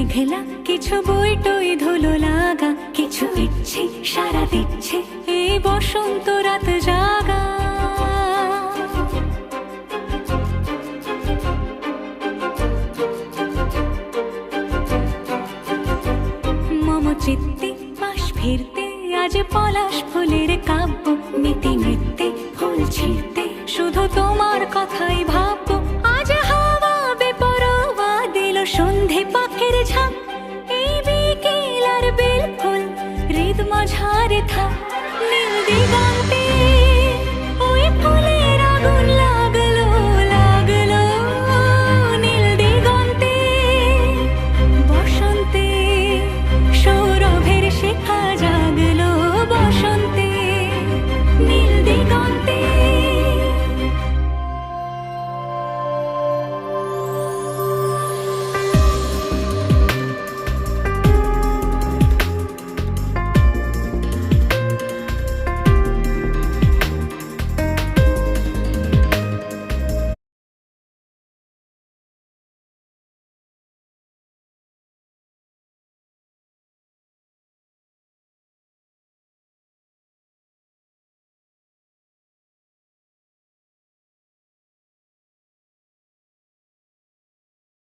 মেঘলা কিছু বই টই ধুলো লাগা, কিছু ইচ্ছে সারা দিচ্ছে এই বসন্ত রাত জাগা। মম চিত্তে পাশ ফিরতে আজ পলাশ ফুলের কাব্য, নীতি নৃত্যে ফুল ছিঁড়তে শুধু তোমার কথাই ভাববো। আজ হাওয়া বেপরোয়া দিল সন্ধে।